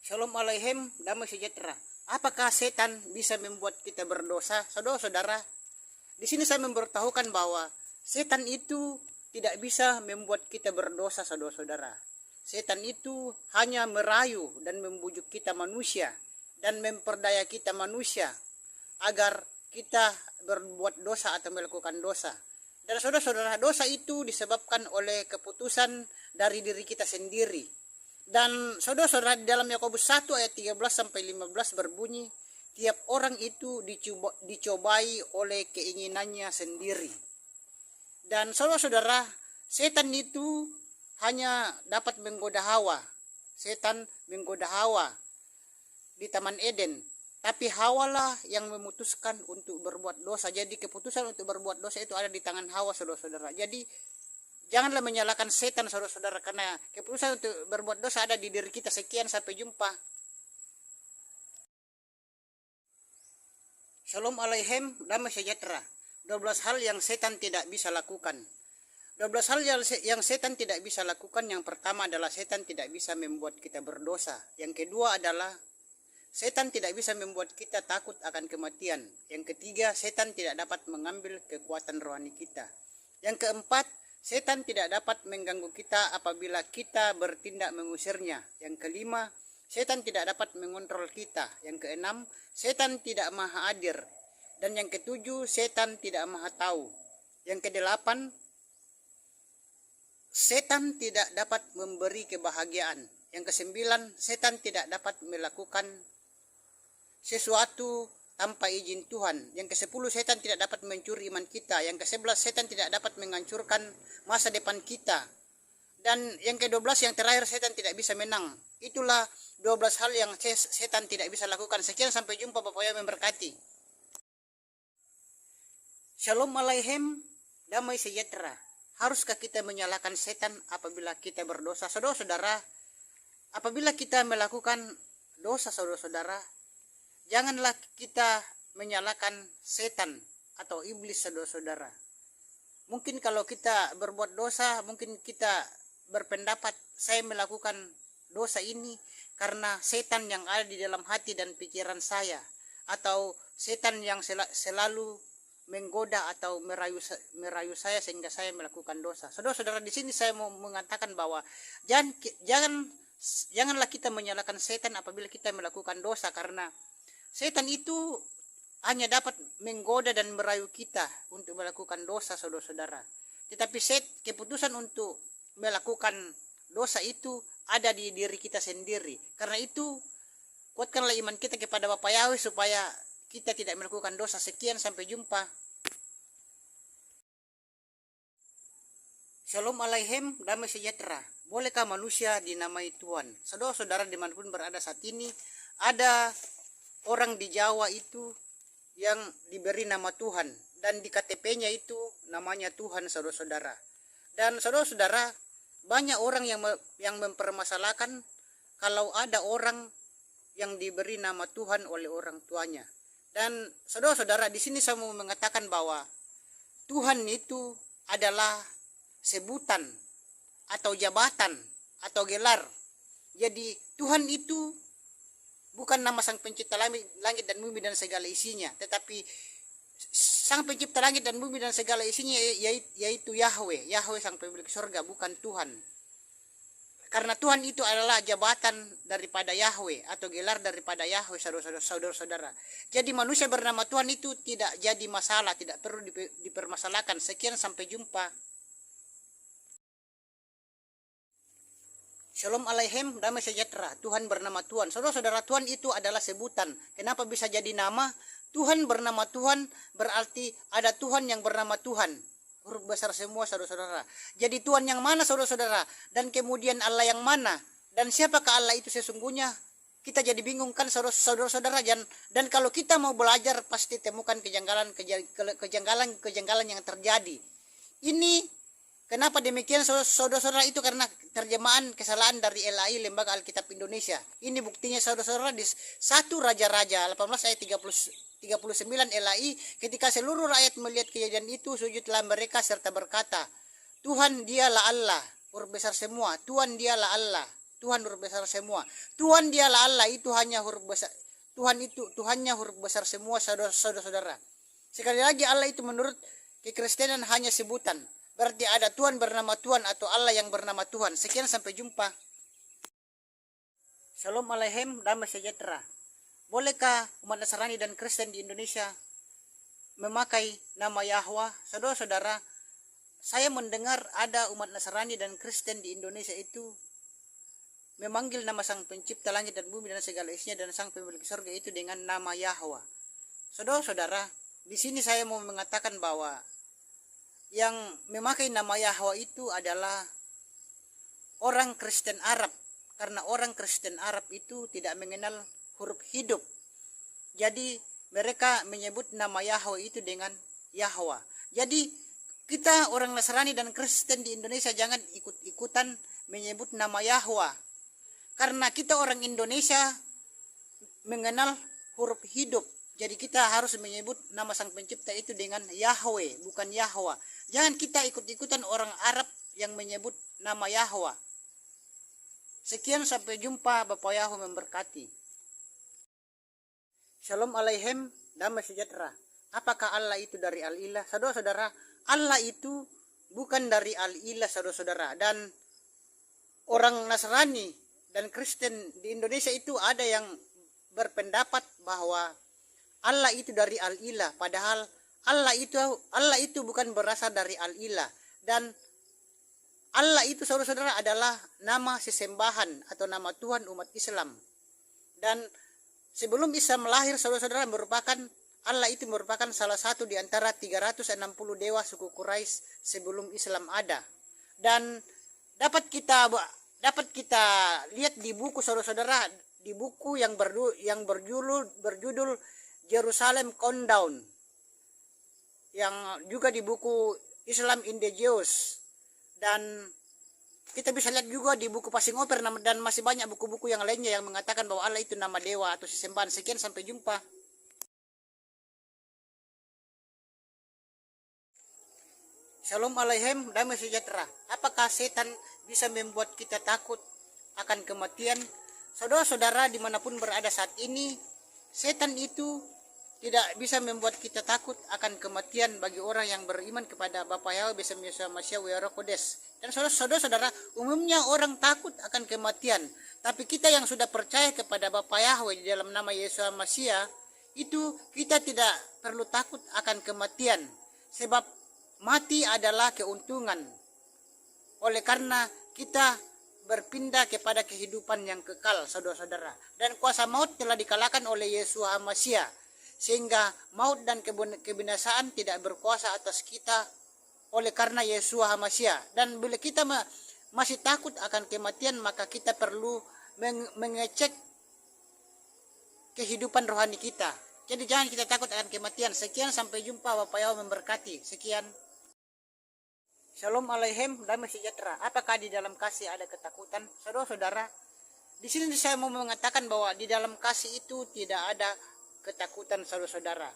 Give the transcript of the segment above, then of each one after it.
Shalom Aleichem, damai sejahtera. Apakah setan bisa membuat kita berdosa? Saudara-saudara, di sini saya memberitahukan bahwa setan itu tidak bisa membuat kita berdosa, saudara-saudara. Setan itu hanya merayu dan membujuk kita manusia dan memperdaya kita manusia agar kita berbuat dosa atau melakukan dosa. Dan saudara-saudara, dosa itu disebabkan oleh keputusan dari diri kita sendiri. Dan saudara-saudara, di dalam Yakobus 1 ayat 13-15 berbunyi, tiap orang itu dicobai oleh keinginannya sendiri. Dan saudara-saudara, setan itu hanya dapat menggoda Hawa. Setan menggoda Hawa di Taman Eden. Tapi Hawa lah yang memutuskan untuk berbuat dosa. Jadi keputusan untuk berbuat dosa itu ada di tangan Hawa, saudara-saudara. Jadi janganlah menyalahkan setan, saudara-saudara, karena keputusan untuk berbuat dosa ada di diri kita. Sekian, sampai jumpa. Shalom Aleichem, damai sejahtera. 12 hal yang setan tidak bisa lakukan. 12 hal yang setan tidak bisa lakukan. Yang pertama adalah setan tidak bisa membuat kita berdosa. Yang kedua adalah setan tidak bisa membuat kita takut akan kematian. Yang ketiga, setan tidak dapat mengambil kekuatan rohani kita. Yang keempat, setan tidak dapat mengganggu kita apabila kita bertindak mengusirnya. Yang kelima, setan tidak dapat mengontrol kita. Yang keenam, setan tidak maha adil. Dan yang ketujuh, setan tidak maha tahu. Yang kedelapan, setan tidak dapat memberi kebahagiaan. Yang kesembilan, setan tidak dapat melakukan sesuatu tanpa izin Tuhan. Yang ke-10, setan tidak dapat mencuri iman kita. Yang ke-11, setan tidak dapat menghancurkan masa depan kita. Dan yang ke-12, yang terakhir, setan tidak bisa menang. Itulah 12 hal yang setan tidak bisa lakukan. Sekian, sampai jumpa. Bapak yang memberkati. Shalom Aleichem, damai sejahtera. Haruskah kita menyalahkan setan apabila kita berdosa? Saudara-saudara, apabila kita melakukan dosa, saudara-saudara, janganlah kita menyalahkan setan atau iblis, saudara-saudara. Mungkin kalau kita berbuat dosa, mungkin kita berpendapat saya melakukan dosa ini karena setan yang ada di dalam hati dan pikiran saya, atau setan yang selalu menggoda atau merayu saya sehingga saya melakukan dosa. Saudara-saudara, di sini saya mau mengatakan bahwa janganlah kita menyalahkan setan apabila kita melakukan dosa, karena setan itu hanya dapat menggoda dan merayu kita untuk melakukan dosa, saudara-saudara. Tetapi keputusan untuk melakukan dosa itu ada di diri kita sendiri. Karena itu, kuatkanlah iman kita kepada Bapa Yahweh supaya kita tidak melakukan dosa. Sekian, sampai jumpa. Shalom Aleichem, damai sejahtera. Bolehkah manusia dinamai Tuhan? Saudara-saudara, dimanapun berada saat ini, ada orang di Jawa itu yang diberi nama Tuhan, dan di KTP-nya itu namanya Tuhan, saudara-saudara. Dan saudara-saudara, banyak orang yang mempermasalahkan kalau ada orang yang diberi nama Tuhan oleh orang tuanya. Dan saudara-saudara, di sini saya mau mengatakan bahwa Tuhan itu adalah sebutan atau jabatan atau gelar. Jadi Tuhan itu bukan nama Sang Pencipta langit dan bumi dan segala isinya, tetapi Sang Pencipta langit dan bumi dan segala isinya yaitu Yahweh. Yahweh Sang Pemilik surga, bukan Tuhan. Karena Tuhan itu adalah jabatan daripada Yahweh atau gelar daripada Yahweh, saudara-saudara. Jadi manusia bernama Tuhan itu tidak jadi masalah, tidak perlu dipermasalahkan. Sekian, sampai jumpa. Shalom Aleichem, damai sejahtera. Tuhan bernama Tuhan. Saudara-saudara, Tuhan itu adalah sebutan. Kenapa bisa jadi nama? Tuhan bernama Tuhan berarti ada Tuhan yang bernama Tuhan. Huruf besar semua, saudara-saudara. Jadi Tuhan yang mana, saudara-saudara? Dan kemudian Allah yang mana? Dan siapakah Allah itu sesungguhnya? Kita jadi bingung kan, saudara-saudara. Dan kalau kita mau belajar, pasti temukan kejanggalan yang terjadi. Ini kenapa demikian, saudara-saudara? Itu karena terjemahan kesalahan dari LAI, Lembaga Alkitab Indonesia. Ini buktinya, saudara-saudara, di 1 Raja-Raja 18 ayat 39 LAI, ketika seluruh rakyat melihat kejadian itu, sujudlah mereka serta berkata, Tuhan dialah Allah. Huruf besar semua, Tuhan dialah Allah. Tuhan huruf besar semua. Tuhan dialah Allah, itu hanya huruf besar. Tuhannya huruf besar semua, saudara-saudara. Sekali lagi, Allah itu menurut kekristenan hanya sebutan. Berarti ada Tuhan bernama Tuhan atau Allah yang bernama Tuhan. Sekian, sampai jumpa. Shalom Aleichem, damai sejahtera. Bolehkah umat Nasrani dan Kristen di Indonesia memakai nama Yahweh? Saudara-saudara, saya mendengar ada umat Nasrani dan Kristen di Indonesia itu memanggil nama Sang Pencipta langit dan bumi dan segala isinya dan Sang Pemilik surga itu dengan nama Yahweh. Saudara-saudara, di sini saya mau mengatakan bahwa yang memakai nama Yahweh itu adalah orang Kristen Arab, karena orang Kristen Arab itu tidak mengenal huruf hidup. Jadi mereka menyebut nama Yahweh itu dengan Yahweh. Jadi kita orang Nasrani dan Kristen di Indonesia jangan ikut-ikutan menyebut nama Yahweh. Karena kita orang Indonesia mengenal huruf hidup. Jadi kita harus menyebut nama Sang Pencipta itu dengan Yahweh, bukan Yahweh. Jangan kita ikut-ikutan orang Arab yang menyebut nama Yahweh. Sekian, sampai jumpa. Bapak Yahweh memberkati. Shalom Aleichem, damai sejahtera. Apakah Allah itu dari Al-Ilah? Saudara-saudara, Allah itu bukan dari Al-Ilah, saudara-saudara. Dan orang Nasrani dan Kristen di Indonesia itu ada yang berpendapat bahwa Allah itu dari Al-Ilah, padahal Allah itu bukan berasal dari Al-Ilah. Dan Allah itu, saudara-saudara, adalah nama sesembahan atau nama Tuhan umat Islam. Dan sebelum Islam lahir, saudara-saudara, Allah itu merupakan salah satu di antara 360 dewa suku Quraisy sebelum Islam ada. Dan dapat kita lihat di buku, saudara-saudara, di buku yang berjudul Jerusalem Countdown, yang juga di buku Islam in the Jews, dan kita bisa lihat juga di buku Passing Over, dan masih banyak buku-buku yang lainnya yang mengatakan bahwa Allah itu nama dewa atau sesembahan. Sekian, sampai jumpa. Shalom Aleichem, damai sejahtera. Apakah setan bisa membuat kita takut akan kematian? Saudara-saudara, dimanapun berada saat ini, setan itu tidak bisa membuat kita takut akan kematian bagi orang yang beriman kepada Bapa Yahweh beserta Yesus Masya Wira Kodes. Dan saudara-saudara, umumnya orang takut akan kematian. Tapi kita yang sudah percaya kepada Bapa Yahweh di dalam nama Yesus Masya, itu kita tidak perlu takut akan kematian. Sebab mati adalah keuntungan. Oleh karena kita berpindah kepada kehidupan yang kekal, saudara-saudara. Dan kuasa maut telah dikalahkan oleh Yesus Masya. Sehingga maut dan kebinasaan tidak berkuasa atas kita oleh karena Yesus Masya. Dan bila kita masih takut akan kematian, maka kita perlu mengecek kehidupan rohani kita. Jadi jangan kita takut akan kematian. Sekian, sampai jumpa. Bapak Yahweh memberkati. Sekian. Shalom Aleichem, damai sejahtera. Apakah di dalam kasih ada ketakutan? Saudara-saudara, di sini saya mau mengatakan bahwa di dalam kasih itu tidak ada ketakutan, saudara-saudara.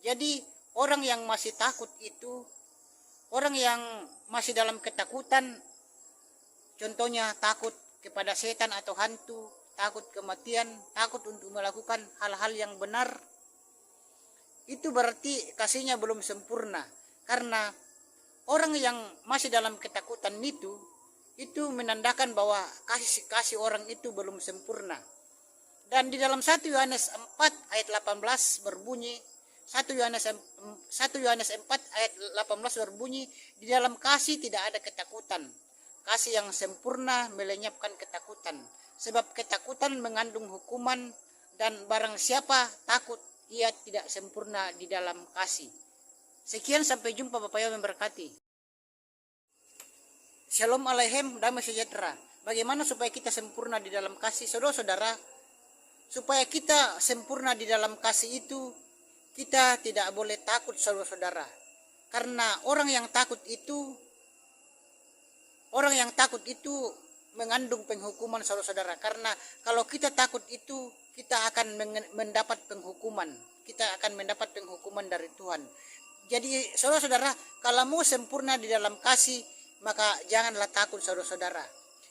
Jadi orang yang masih takut itu, orang yang masih dalam ketakutan, contohnya takut kepada setan atau hantu, takut kematian, takut untuk melakukan hal-hal yang benar, itu berarti kasihnya belum sempurna. Karena orang yang masih dalam ketakutan itu menandakan bahwa kasih orang itu belum sempurna. Dan di dalam 1 Yohanes 4 ayat 18 berbunyi, 1 Yohanes 4 ayat 18 berbunyi, di dalam kasih tidak ada ketakutan. Kasih yang sempurna melenyapkan ketakutan. Sebab ketakutan mengandung hukuman, dan barang siapa takut, ia tidak sempurna di dalam kasih. Sekian, sampai jumpa. Bapak Yahweh memberkati. Shalom Aleichem, damai sejahtera. Bagaimana supaya kita sempurna di dalam kasih? Saudara-saudara, supaya kita sempurna di dalam kasih itu, kita tidak boleh takut, saudara-saudara. Karena orang yang takut itu mengandung penghukuman, saudara-saudara. Karena kalau kita takut itu, kita akan mendapat penghukuman. Kita akan mendapat penghukuman dari Tuhan. Jadi saudara-saudara, kalau mau sempurna di dalam kasih, maka janganlah takut, saudara-saudara.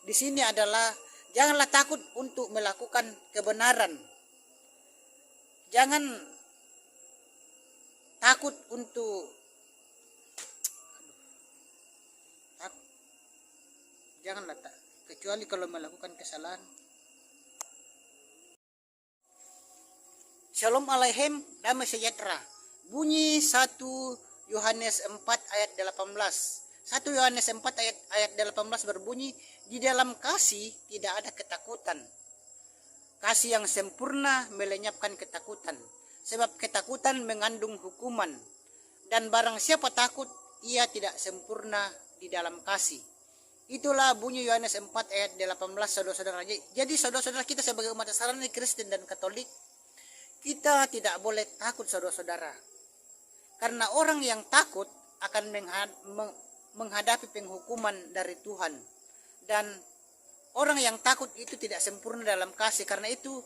Di sini adalah Janganlah takut untuk melakukan kebenaran. Jangan takut untuk janganlah kecuali kalau melakukan kesalahan. Shalom Aleichem, damai sejahtera. Bunyi 1 Yohanes 4 ayat 18. 1 Yohanes 4 ayat 18 berbunyi, di dalam kasih tidak ada ketakutan. Kasih yang sempurna melenyapkan ketakutan. Sebab ketakutan mengandung hukuman. Dan barang siapa takut, ia tidak sempurna di dalam kasih. Itulah bunyi Yohanes 4 ayat 18, saudara-saudara. Jadi saudara-saudara, kita sebagai umat Islam Kristen dan Katolik, kita tidak boleh takut, saudara-saudara. Karena orang yang takut akan menghadapi penghukuman dari Tuhan. Dan orang yang takut itu tidak sempurna dalam kasih. Karena itu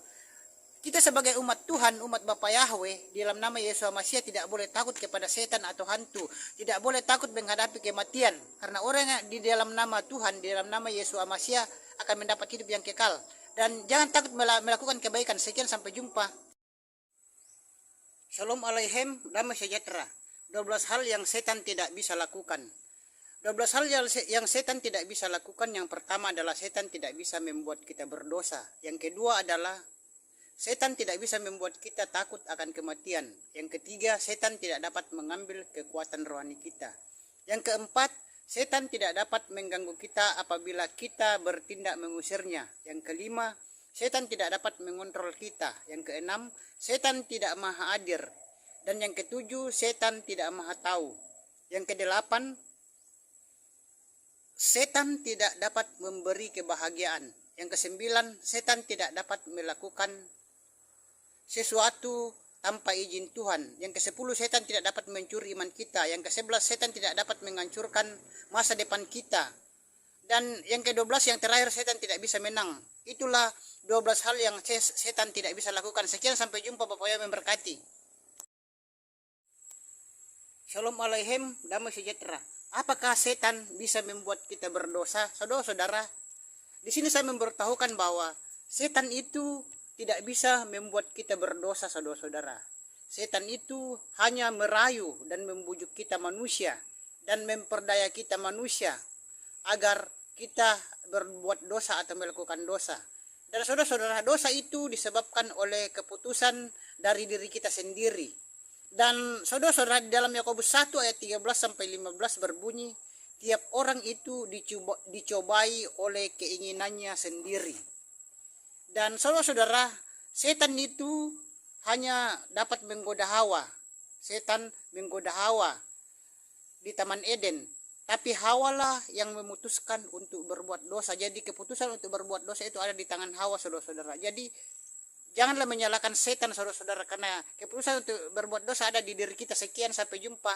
kita sebagai umat Tuhan, umat Bapa Yahweh, di dalam nama Yesus Masiah tidak boleh takut kepada setan atau hantu. Tidak boleh takut menghadapi kematian. Karena orang yang di dalam nama Tuhan, di dalam nama Yesus Masiah akan mendapat hidup yang kekal. Dan jangan takut melakukan kebaikan. Sekian, sampai jumpa. Shalom Aleichem, damai sejahtera. 12 hal yang setan tidak bisa lakukan. 12 hal yang setan tidak bisa lakukan. Yang pertama adalah setan tidak bisa membuat kita berdosa. Yang kedua adalah setan tidak bisa membuat kita takut akan kematian. Yang ketiga, setan tidak dapat mengambil kekuatan rohani kita. Yang keempat, setan tidak dapat mengganggu kita apabila kita bertindak mengusirnya. Yang kelima, setan tidak dapat mengontrol kita. Yang keenam, setan tidak maha hadir. Dan yang ketujuh, setan tidak maha tahu. Yang kedelapan, setan tidak dapat memberi kebahagiaan. Yang kesembilan, setan tidak dapat melakukan sesuatu tanpa izin Tuhan. Yang kesepuluh, setan tidak dapat mencuri iman kita. Yang kesebelas, setan tidak dapat menghancurkan masa depan kita. Dan yang ke-12, yang terakhir, setan tidak bisa menang. Itulah 12 hal yang setan tidak bisa lakukan. Sekian, sampai jumpa. Bapak yang memberkati. Shalom Aleichem, damai sejahtera. Apakah setan bisa membuat kita berdosa? Saudara-saudara, di sini saya memberitahukan bahwa setan itu tidak bisa membuat kita berdosa, saudara-saudara. Setan itu hanya merayu dan membujuk kita manusia dan memperdaya kita manusia agar kita berbuat dosa atau melakukan dosa. Dan saudara-saudara, dosa itu disebabkan oleh keputusan dari diri kita sendiri. Dan saudara-saudara, di dalam Yakobus 1 ayat 13 sampai 15 berbunyi, tiap orang itu dicobai oleh keinginannya sendiri. Dan saudara-saudara, setan itu hanya dapat menggoda Hawa. Setan menggoda Hawa di Taman Eden. Tapi Hawa lah yang memutuskan untuk berbuat dosa. Jadi keputusan untuk berbuat dosa itu ada di tangan Hawa, saudara-saudara. Jadi janganlah menyalahkan setan, saudara-saudara, karena keputusan untuk berbuat dosa ada di diri kita. Sekian, sampai jumpa.